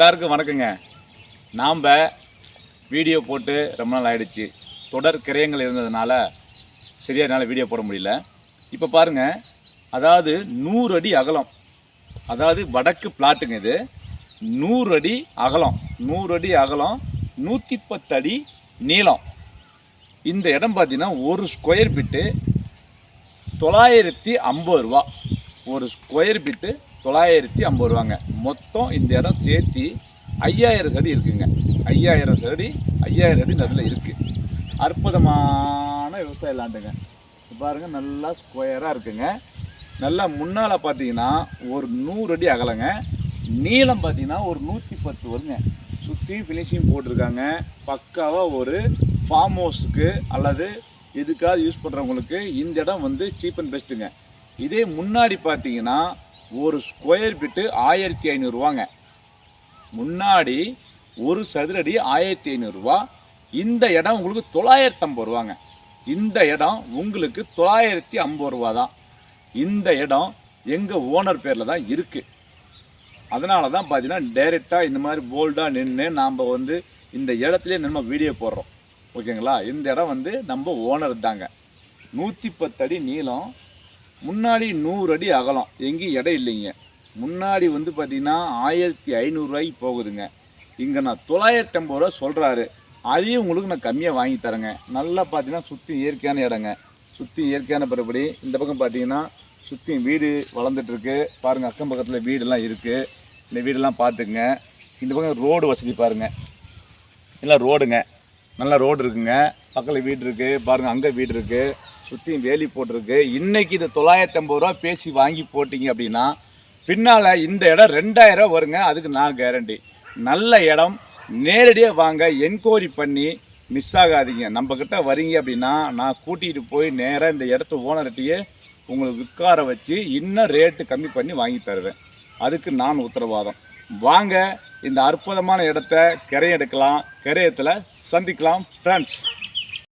எல்லாருக்கும் வணக்கங்க. நாம் வீடியோ போட்டு ரொம்ப நாள் ஆகிடுச்சு. தொடர் கிரயங்கள் இருந்ததுனால சரியாக என்னால் வீடியோ போட முடியல. இப்போ பாருங்கள், அதாவது 100 அடி அகலம், அதாவது வடக்கு பிளாட்டுங்க. இது 100 அடி அகலம், 100 அடி அகலம், 110 அடி நீளம். இந்த இடம் பார்த்தீங்கன்னா ஒரு ஸ்கொயர் பிட்டு 950 ரூபா. ஒரு ஸ்கொயர் பிட்டு 950 ரூபாங்க. மொத்தம் இந்த இடம் சேர்த்து 5000 சடி இருக்குங்க. 5000 சடி இந்த இடத்துல இருக்குது. அற்புதமான விவசாய லேண்டுங்க. பாருங்கள், நல்லா ஸ்கொயராக இருக்குங்க. நல்லா முன்னால் பார்த்தீங்கன்னா ஒரு 100 அடி அகலங்க. நீளம் பார்த்தீங்கன்னா ஒரு 110 வருங்க. சுற்றி ஃபினிஷிங் போட்டிருக்காங்க. பக்காவாக ஒரு ஃபார்ம் ஹவுஸுக்கு அல்லது இதுக்காக யூஸ் பண்ணுறவங்களுக்கு இந்த இடம் வந்து சீப் அண்ட் பெஸ்ட்டுங்க. இதே முன்னாடி பார்த்தீங்கன்னா ஒரு ஸ்கொயர் பிட்டு 1500 ரூபாங்க. முன்னாடி ஒரு சதுரடி 1500 ரூபா. இந்த இடம் உங்களுக்கு 950 ரூபாங்க. இந்த இடம் உங்களுக்கு 950 ரூபா தான். இந்த இடம் எங்கள் ஓனர் பேரில் தான் இருக்குது. அதனால தான் பார்த்தீங்கன்னா டைரெக்டாக இந்த மாதிரி போல்டாக நின்று நாம் வந்து இந்த இடத்துல நம்ம வீடியோ போடுறோம். ஓகேங்களா? இந்த இடம் வந்து நம்ம ஓனர் தாங்க. 110 அடி நீளம், முன்னாடி 100 அடி அகலம். எங்கேயும் இடம் இல்லைங்க. முன்னாடி வந்து பார்த்திங்கன்னா 1500 ரூபாய்க்கு போகுதுங்க. இங்கே நான் 950 ரூபா சொல்கிறாரு. அதையும் உங்களுக்கு நான் கம்மியாக வாங்கி தரேங்க. நல்லா பார்த்தீங்கன்னா சுற்றி இயற்கையான இடங்க. சுற்றி இயற்கையான பிறப்படி. இந்த பக்கம் பார்த்தீங்கன்னா சுற்றி வீடு வளர்ந்துட்டுருக்கு. பாருங்கள், அக்கம் பக்கத்தில் வீடெல்லாம் இருக்குது. இந்த வீடெல்லாம் பார்த்துக்குங்க. இந்த பக்கம் ரோடு வசதி பாருங்கள், எல்லாம் ரோடுங்க. நல்லா ரோடு இருக்குங்க. பக்கத்தில் வீடு இருக்குது பாருங்கள், அங்கே வீடு இருக்குது. சுற்றியும் வேலி போட்டிருக்கு. இன்றைக்கி இது 950 ரூபா பேசி வாங்கி போட்டிங்க அப்படின்னா பின்னால் இந்த இடம் 2000 ரூபா வருங்க. அதுக்கு நான் கேரண்டி. நல்ல இடம். நேரடியாக வாங்க, என்கொயரி பண்ணி மிஸ் ஆகாதீங்க. நம்மக்கிட்ட வரீங்க அப்படின்னா நான் கூட்டிகிட்டு போய் நேராக இந்த இடத்த ஓனர்கிட்டையே உங்களுக்கு உட்கார வச்சு இன்னும் ரேட்டு கம்மி பண்ணி வாங்கி தருவேன். அதுக்கு நான் உத்தரவாதம். வாங்க, இந்த அற்புதமான இடத்த கிரையம் எடுக்கலாம். கிரையத்தில் சந்திக்கலாம் ஃப்ரெண்ட்ஸ்.